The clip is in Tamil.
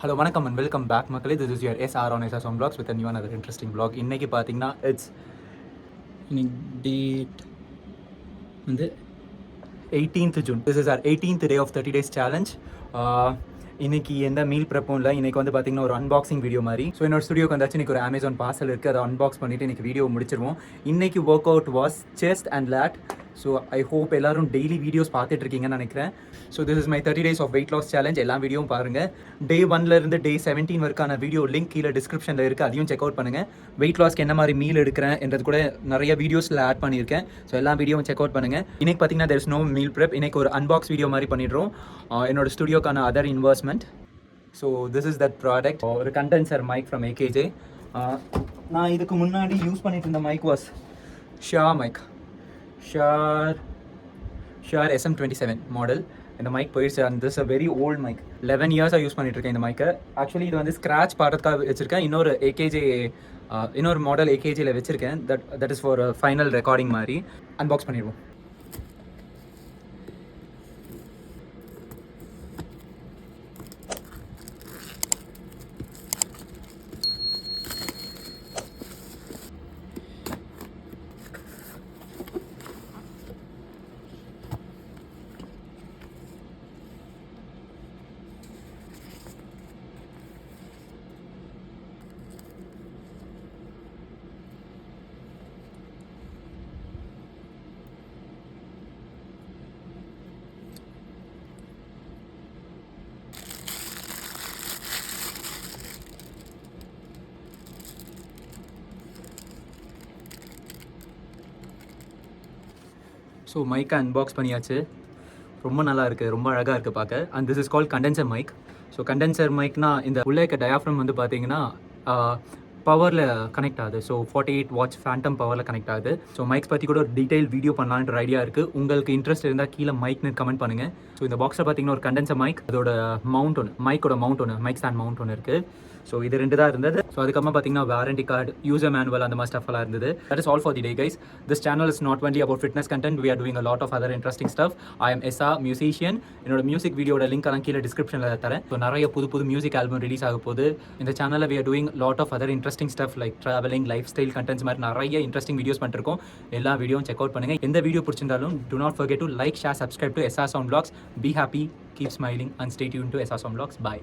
ஹலோ வணக்கம் அண்ட் வெல்கம் பேக் மக்களே. This is your SR on SR Sound Vlogs with a new another interesting vlog. இன்னைக்கு பார்த்தீங்கன்னா இன்னைக்கு டேட் வந்து 18th June. This is our 18th day of 30 days challenge. இன்னைக்கு எந்த மீல் ப்ரெப்பும் இல்லை. இன்னைக்கு வந்து பார்த்தீங்கன்னா ஒரு அன்பாக்சிங் வீடியோ மாதிரி. ஸோ என்னோட ஸ்டுடியோக்கு வந்தாச்சு. இன்னைக்கு ஒரு அமேசான் பார்சல் இருக்குது, அதை அன்பாக்ஸ் பண்ணிவிட்டு இன்னைக்கு வீடியோ முடிச்சிருவோம். இன்னைக்கு workout was chest and lat. So I hope எல்லாரும் டெய்லி வீடியோஸ் பார்த்துட்டு இருக்கீங்கன்னு நினைக்கிறேன். So this is my 30 days of weight loss challenge. எல்லா வீடியோவும் பாருங்கள். டே 1லேருந்து டே 17 வரைக்கான வீடியோ லிங்க் கீழே டிஸ்கிரிப்ஷனில் இருக்குது, அதையும் செக் அவுட் பண்ணுங்கள். வெயிட் லாஸ்க்கு என்ன மாதிரி மீல் எடுக்கிறேன் என்றது கூட நிறைய வீடியோஸில் ஆட் பண்ணியிருக்கேன். ஸோ எல்லா வீடியோவும் செக் அவுட் பண்ணுங்கள். இன்னைக்கு பார்த்தீங்கன்னா there is no meal prep. இன்னைக்கு ஒரு அன்பாக்ஸ் வீடியோ மாதிரி பண்ணிடுறோம். என்னோட ஸ்டுடியோக்கான other investment. So this is that product, ஒரு கண்டென்சர் மைக் ஃப்ரம் AKJ. நான் இதுக்கு முன்னாடி யூஸ் பண்ணிட்டு இருந்த mic was Shure SM27 model. இந்த மைக் போயிடுச்சு. And this a very old mic. 11 இயர்ஸாக யூஸ் பண்ணிட்டு இருக்கேன் இந்த மைக்கை. ஆக்சுவலி இது வந்து ஸ்க்ராட்ச் பாடுறதுக்காக வச்சுருக்கேன். இன்னொரு மாடல் AKJயில் வச்சுருக்கேன். That is for final recording மாதிரி. அன்பாக்ஸ் பண்ணிடுவோம். ஸோ மைக்கை அன்பாக்ஸ் பண்ணியாச்சு. ரொம்ப நல்லா இருக்குது, ரொம்ப அழகாக இருக்குது பார்க்க. And this is call condenser mic. So condenser மைக்னா இந்த உள்ளே இருக்க டயாஃப்ரம் வந்து பார்த்தீங்கன்னா பவரில் கனெக்ட் ஆகுது. ஸோ 48 watts ஃபேண்டம் பவரில் கனெக்ட் ஆகுது. ஸோ மைக்ஸ் பற்றி கூட ஒரு டீட்டெயில் வீடியோ பண்ணலான்ற ஐடியா இருக்குது. உங்களுக்கு இன்ட்ரெஸ்ட் இருந்தால் கீழே மைக்னு கமெண்ட் பண்ணுங்கள். ஸோ இந்த பாக்ஸில் பார்த்தீங்கன்னா ஒரு கண்டென்சர் மைக், அதோட மவுண்ட் ஒன்று, மைக்கோட மவுண்ட் ஒன்று, மைக் ஸ்டாண்ட் மவுண்ட் ஒன்று இருக்குது. ஸோ இது 2 தான் இருந்தது. ஸோ அதுக்கப்புறமா பார்த்தீங்கன்னா வாரண்டி கார்டு, யூசர் மேனுவல், அந்த மாதிரி ஸ்டஃப் எல்லாம் இருந்தது. That is all for the day guys. This channel is not only about fitness content. We are doing a lot of other interesting stuff. I'm SR musician. என்னோட மியூசிக் வீடியோட லிங்க் எல்லாம் கீழே டிஸ்கிரிப்ஷனில் தரேன். ஸோ நிறைய புது மியூசிக் ஆல்பம் ரிலீஸ் ஆக போகுது. இந்த சேனலில் we are doing lot of other interesting stuff like travelling, lifestyle contents மாதிரி நிறைய இன்ட்ரெஸ்டிங் வீடியோஸ் பண்ணிருக்கோம். எல்லா வீடியோவும் செக் அவுட் பண்ணுங்கள். எந்த வீடியோ பிடிச்சிருந்தாலும் do not forget to like, share, subscribe to SR Sound Vlogs. Be happy, keep smiling and stay tuned to SR Sound Vlogs. Bye.